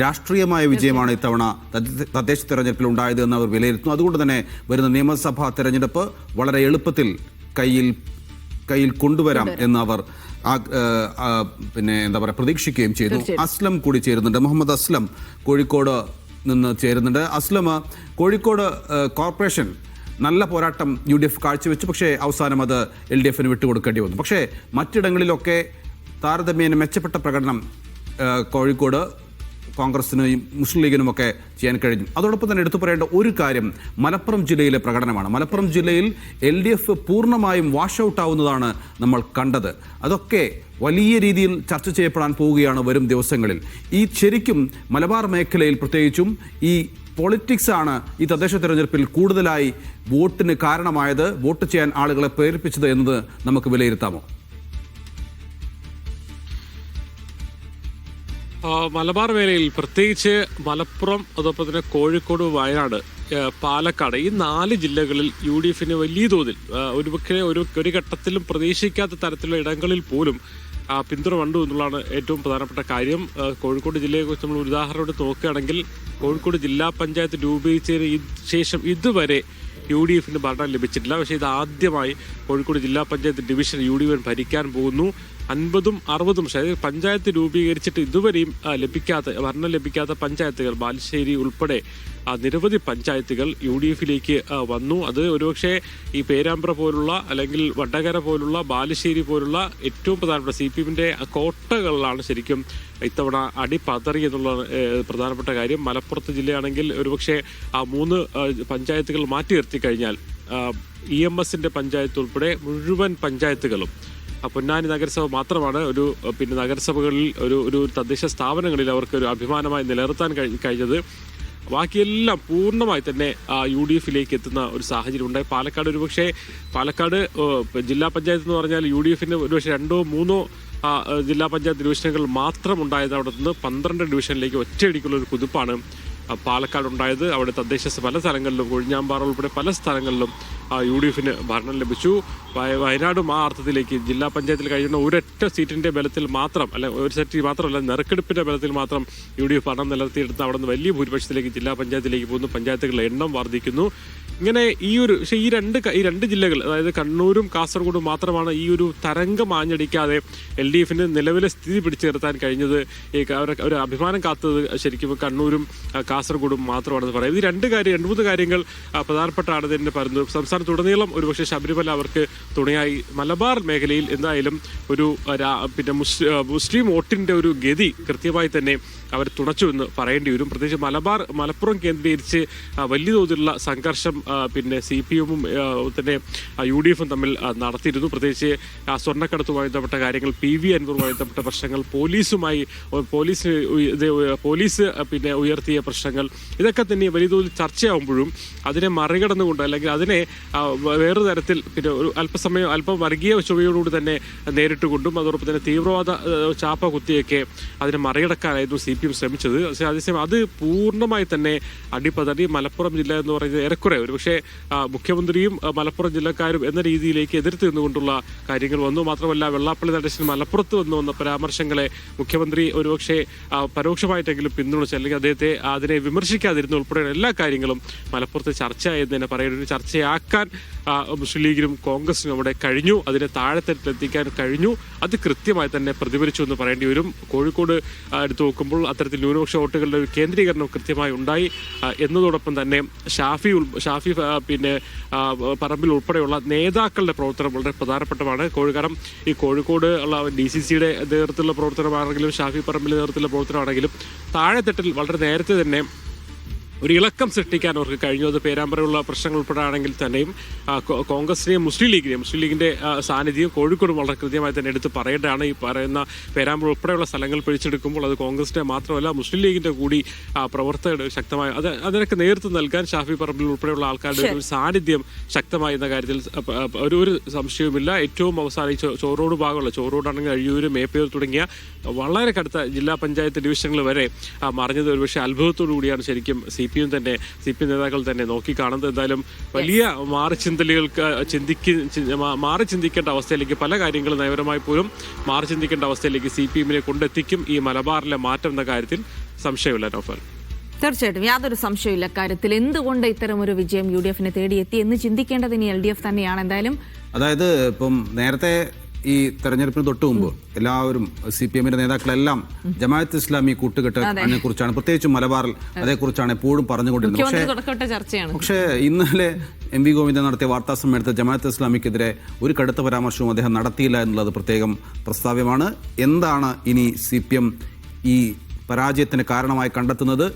രാഷ്ട്രീയമായ വിജയമാണ് ഇത്തവണ തദ്ദേശ തെരഞ്ഞെടുപ്പിൽ ഉണ്ടായത് എന്ന് അവർ വിലയിരുത്തുന്നു. അതുകൊണ്ട് തന്നെ വരുന്ന നിയമസഭാ തെരഞ്ഞെടുപ്പ് വളരെ എളുപ്പത്തിൽ കയ്യിൽ കൊണ്ടുവരാം എന്ന് അവർ പിന്നെ എന്താ പറയുക പ്രതീക്ഷിക്കുകയും ചെയ്തു. അസ്ലം കൂടി ചേരുന്നുണ്ട്. മുഹമ്മദ് അസ്ലം കോഴിക്കോട് നിന്ന് ചേരുന്നുണ്ട്. അസ്ലം, കോഴിക്കോട് കോർപ്പറേഷൻ നല്ല പോരാട്ടം UDF കാഴ്ചവെച്ചു. പക്ഷേ അവസാനം അത് LDFന് വിട്ടുകൊടുക്കേണ്ടി വന്നു. പക്ഷേ മറ്റിടങ്ങളിലൊക്കെ താരതമ്യേന മെച്ചപ്പെട്ട പ്രകടനം കോഴിക്കോട് കോൺഗ്രസിനും മുസ്ലിം ലീഗിനുമൊക്കെ ചെയ്യാൻ കഴിഞ്ഞു. അതോടൊപ്പം തന്നെ എടുത്തു പറയേണ്ട ഒരു കാര്യം മലപ്പുറം ജില്ലയിലെ പ്രകടനമാണ്. മലപ്പുറം ജില്ലയിൽ LDF പൂർണ്ണമായും വാഷ് ഔട്ട് ആവുന്നതാണ് നമ്മൾ കണ്ടത്. അതൊക്കെ വലിയ രീതിയിൽ ചർച്ച ചെയ്യപ്പെടാൻ പോവുകയാണ് വരും ദിവസങ്ങളിൽ. ഈ ശരിക്കും മലബാർ മേഖലയിൽ പ്രത്യേകിച്ചും ഈ പൊളിറ്റിക്സ് ആണ് ഈ തദ്ദേശ തെരഞ്ഞെടുപ്പിൽ കൂടുതലായി വോട്ടിന് കാരണമായത്, വോട്ട് ചെയ്യാൻ ആളുകളെ പ്രേരിപ്പിച്ചത് എന്നത് നമുക്ക് വിലയിരുത്താമോ? മലബാർ മേഖലയിൽ പ്രത്യേകിച്ച് മലപ്പുറം, അതോടൊപ്പം തന്നെ കോഴിക്കോട്, വയനാട്, പാലക്കാട് ഈ 4 ജില്ലകളിൽ UDFന് വലിയ തോതിൽ ഒരു ഘട്ടത്തിലും പ്രതീക്ഷിക്കാത്ത തരത്തിലുള്ള ഇടങ്ങളിൽ പോലും പിന്തുണ കണ്ടു എന്നുള്ളതാണ് ഏറ്റവും പ്രധാനപ്പെട്ട കാര്യം. കോഴിക്കോട് ജില്ലയെക്കുറിച്ച് നമ്മൾ ഒരു ഉദാഹരണം നോക്കുകയാണെങ്കിൽ കോഴിക്കോട് ജില്ലാ പഞ്ചായത്ത് രൂപീകരിച്ചതിന് ശേഷം ഇതുവരെ UDFന് ഭരണം ലഭിച്ചിട്ടില്ല. പക്ഷേ ഇത് ആദ്യമായി കോഴിക്കോട് ജില്ലാ പഞ്ചായത്ത് ഡിവിഷൻ UDF ഭരിക്കാൻ പോകുന്നു. 50-60 അതായത് പഞ്ചായത്ത് രൂപീകരിച്ചിട്ട് ഇതുവരെയും ഭരണം ലഭിക്കാത്ത പഞ്ചായത്തുകൾ, ബാലുശ്ശേരി ഉൾപ്പെടെ നിരവധി പഞ്ചായത്തുകൾ UDFിലേക്ക് വന്നു. അത് ഒരുപക്ഷെ ഈ പേരാമ്പ്ര പോലുള്ള അല്ലെങ്കിൽ വടകര പോലുള്ള ബാലുശ്ശേരി പോലുള്ള ഏറ്റവും പ്രധാനപ്പെട്ട CPMന്റെ കോട്ടകളിലാണ് ശരിക്കും ഇത്തവണ അടിപതറി എന്നുള്ള പ്രധാനപ്പെട്ട കാര്യം. മലപ്പുറത്ത് ജില്ലയാണെങ്കിൽ ഒരുപക്ഷെ 3 പഞ്ചായത്തുകൾ മാറ്റി നിർത്തി കഴിഞ്ഞാൽ EMSന്റെ പഞ്ചായത്ത് ഉൾപ്പെടെ മുഴുവൻ പഞ്ചായത്തുകളും പൊന്നാനി നഗരസഭ മാത്രമാണ് നഗരസഭകളിൽ ഒരു തദ്ദേശ സ്ഥാപനങ്ങളിൽ അവർക്ക് ഒരു അഭിമാനമായി നിലനിർത്താൻ കഴിഞ്ഞത്. ബാക്കിയെല്ലാം പൂർണ്ണമായി തന്നെ UDFിലേക്ക് എത്തുന്ന ഒരു സാഹചര്യം ഉണ്ടായി. പാലക്കാട് ജില്ലാ പഞ്ചായത്ത് എന്ന് പറഞ്ഞാൽ UDFന് ഒരുപക്ഷെ 2-3 ജില്ലാ പഞ്ചായത്ത് ഡിവിഷനുകൾ മാത്രം ഉണ്ടായത് അവിടെ നിന്ന് 12 ഡിവിഷനിലേക്ക് ഒറ്റയടിക്കുള്ള ഒരു കുതിപ്പാണ് പാലക്കാട് ഉണ്ടായത്. അവിടെ തദ്ദേശ പല സ്ഥലങ്ങളിലും കൊഴിഞ്ഞാമ്പാറ ഉൾപ്പെടെ പല സ്ഥലങ്ങളിലും UDFന് ഭരണം ലഭിച്ചു. വയനാടും ആ അർത്ഥത്തിലേക്ക് ജില്ലാ പഞ്ചായത്തിൽ കഴിയുന്ന ഒരൊറ്റ സീറ്റിന്റെ ബലത്തിൽ മാത്രം ഒരു സീറ്റ് മാത്രമല്ല നെറുക്കെടുപ്പിന്റെ ബലത്തിൽ മാത്രം UDF ഭരണം നിലനിർത്തിയെടുത്ത് അവിടെ നിന്ന് വലിയ ഭൂരിപക്ഷത്തിലേക്ക് ജില്ലാ പഞ്ചായത്തിലേക്ക് പോകുന്നു. പഞ്ചായത്തുകളുടെ എണ്ണം വർദ്ധിക്കുന്നു. ഇങ്ങനെ ഈ രണ്ട് ജില്ലകൾ, അതായത് കണ്ണൂരും കാസർഗോഡും മാത്രമാണ് ഈ ഒരു തരംഗം ആഞ്ഞടിക്കാതെ LDFന് നിലവിലെ സ്ഥിതി പിടിച്ചു നിർത്താൻ കഴിഞ്ഞത്. ഒരു അഭിമാനം കാത്തത് ശരിക്കും കണ്ണൂരും കാസർഗോഡും മാത്രമാണെന്ന് പറയാം. ഇത് 2-3 കാര്യങ്ങൾ പ്രധാനപ്പെട്ടാണ് തന്നെ പറയുന്നത്. സംസ്ഥാനത്തുടനീളം ഒരുപക്ഷെ ശബരിമല അവർക്ക് തുണയായി. മലബാർ മേഖലയിൽ എന്തായാലും മുസ്ലിം വോട്ടിന്റെ ഒരു ഗതി കൃത്യമായി തന്നെ അവർ തുണച്ചു എന്ന് പറയേണ്ടി വരും. പ്രത്യേകിച്ച് മലപ്പുറം കേന്ദ്രീകരിച്ച് വലിയ തോതിലുള്ള സംഘർഷം CPMും തന്നെ UDFും തമ്മിൽ നടത്തിയിരുന്നു. പ്രത്യേകിച്ച് സ്വർണ്ണക്കടത്തുമായി ബന്ധപ്പെട്ട കാര്യങ്ങൾ, PV അൻവറുമായി ബന്ധപ്പെട്ട പ്രശ്നങ്ങൾ, പോലീസ് ഉയർത്തിയ പ്രശ്നങ്ങൾ, ഇതൊക്കെ തന്നെ വലിയ തോതിൽ ചർച്ചയാവുമ്പോഴും അതിനെ മറികടന്നുകൊണ്ട് അല്ലെങ്കിൽ അതിനെ വേറൊരു തരത്തിൽ അല്പം വർഗീയ ചുവയോടുകൂടി തന്നെ നേരിട്ടുകൊണ്ടും അതോടൊപ്പം തന്നെ തീവ്രവാദ ചാപ്പ കുത്തിയൊക്കെ അതിനെ മറികടക്കാനായിരുന്നു CPM ശ്രമിച്ചത്. പക്ഷേ അതേസമയം അത് പൂർണ്ണമായി തന്നെ അടിപതറി. മലപ്പുറം ജില്ല എന്ന് പറയുന്നത് ഏറെക്കുറെ ഒരുപക്ഷെ മുഖ്യമന്ത്രിയും മലപ്പുറം ജില്ലക്കാരും എന്ന രീതിയിലേക്ക് എതിർത്ത് നിന്നുകൊണ്ടുള്ള കാര്യങ്ങൾ വന്നു. മാത്രമല്ല വെള്ളാപ്പള്ളി നടേശൻ മലപ്പുറത്ത് വന്ന പരാമർശങ്ങളെ മുഖ്യമന്ത്രി ഒരുപക്ഷെ പരോക്ഷമായിട്ടെങ്കിലും പിന്തുണച്ച് അല്ലെങ്കിൽ അദ്ദേഹത്തെ അതിനെ വിമർശിക്കാതിരുന്ന ഉൾപ്പെടെയുള്ള എല്ലാ കാര്യങ്ങളും മലപ്പുറത്ത് ചർച്ചയായെന്ന് തന്നെ പറയുന്നത്. ഒരു ചർച്ചയാക്കാൻ മുസ്ലിം ലീഗിനും കോൺഗ്രസിനും അവിടെ കഴിഞ്ഞു. അതിനെ താഴെത്തട്ടിലെത്തിക്കാൻ കഴിഞ്ഞു. അത് കൃത്യമായി തന്നെ പ്രതിഫലിച്ചു എന്ന് പറയേണ്ടി വരും. കോഴിക്കോട് എടുത്തു നോക്കുമ്പോൾ അത്തരത്തിൽ ന്യൂനപക്ഷ വോട്ടുകളുടെ ഒരു കേന്ദ്രീകരണം കൃത്യമായി ഉണ്ടായി എന്നതോടൊപ്പം തന്നെ ഷാഫി പറമ്പിൽ ഉൾപ്പെടെയുള്ള നേതാക്കളുടെ പ്രവർത്തനം വളരെ പ്രധാനപ്പെട്ടതാണ്. കാരണം ഈ കോഴിക്കോട് ഉള്ള DCCയുടെ നേതൃത്വത്തിലുള്ള പ്രവർത്തനമാണെങ്കിലും ഷാഫി പറമ്പിൽ നേതൃത്വത്തിലുള്ള പ്രവർത്തനമാണെങ്കിലും താഴെത്തട്ടിൽ വളരെ നേരത്തെ തന്നെ ഒരു ഇളക്കം സൃഷ്ടിക്കാൻ അവർക്ക് കഴിഞ്ഞു. അത് പേരാമ്പ്രയുള്ള പ്രശ്നങ്ങൾ ഉൾപ്പെടെയാണെങ്കിൽ തന്നെയും കോൺഗ്രസിനെയും മുസ്ലിം ലീഗിന്റെ സാന്നിധ്യം കോഴിക്കോട് വളരെ കൃത്യമായി തന്നെ എടുത്ത് പറയേണ്ടതാണ്. ഈ പറയുന്ന പേരാമ്പ്ര ഉൾപ്പെടെയുള്ള സ്ഥലങ്ങൾ പിടിച്ചെടുക്കുമ്പോൾ അത് കോൺഗ്രസിന്റെ മാത്രമല്ല മുസ്ലിം ലീഗിന്റെ കൂടി പ്രവർത്തകരുടെ ശക്തമായ അതിനൊക്കെ നേതൃത്വം നൽകാൻ ഷാഫി പറമ്പിൽ ഉൾപ്പെടെയുള്ള ആൾക്കാരുടെ ഒരു സാന്നിധ്യം ശക്തമായി എന്ന കാര്യത്തിൽ ഒരു സംശയവുമില്ല. ഏറ്റവും അവസാനം ചോറോട് ഭാഗമുള്ള ചോറോടാണെങ്കിൽ അഴിയൂര്, മേപ്പയൂർ തുടങ്ങിയ വളരെ കടുത്ത ജില്ലാ പഞ്ചായത്ത് ഡിവിഷനുകൾ വരെ മറിഞ്ഞത് ഒരുപക്ഷെ അത്ഭുതത്തോടു കൂടിയാണ് ശരിക്കും CPM നേതാക്കൾ തന്നെ നോക്കിക്കാണുന്നത്. എന്തായാലും വലിയ മാറി ചിന്തിക്കേണ്ട അവസ്ഥയിലേക്ക് പല കാര്യങ്ങളും നയപരമായി പോലും മാറി ചിന്തിക്കേണ്ട അവസ്ഥയിലേക്ക് CPMനെ കൊണ്ടെത്തിക്കും ഈ മലബാറിലെ മാറ്റം എന്ന കാര്യത്തിൽ സംശയമില്ല നൗഫൽ. തീർച്ചയായിട്ടും യാതൊരു സംശയമില്ല കാര്യത്തിൽ. എന്തുകൊണ്ട് ഇത്തരം ഒരു വിജയം UDF തേടിയെത്തി എന്ന് ചിന്തിക്കേണ്ടത് ഇനി LDF തന്നെയാണ്. എന്തായാലും അതായത് ഇപ്പം നേരത്തെ ഈ തെരഞ്ഞെടുപ്പിന് തൊട്ട് മുമ്പ് എല്ലാവരും CPM നേതാക്കളെല്ലാം ജമാഅത്ത് ഇസ്ലാമി കൂട്ടുകെട്ടിനെ കുറിച്ചാണ്, പ്രത്യേകിച്ചും മലബാറിൽ അതേക്കുറിച്ചാണ് എപ്പോഴും പറഞ്ഞുകൊണ്ടിരുന്നത്. പക്ഷേ ഇന്നലെ MV ഗോവിന്ദൻ നടത്തിയ വാർത്താ സമ്മേളനത്തിൽ ജമാഅത്ത് ഇസ്ലാമിക്കെതിരെ ഒരു കടുത്ത പരാമർശവും അദ്ദേഹം നടത്തിയില്ല എന്നുള്ളത് പ്രത്യേകം പ്രസ്താവ്യമാണ്. എന്താണ് ഇനി CPM ഈ പരാജയത്തിന് കാരണമായി കണ്ടെത്തുന്നത്?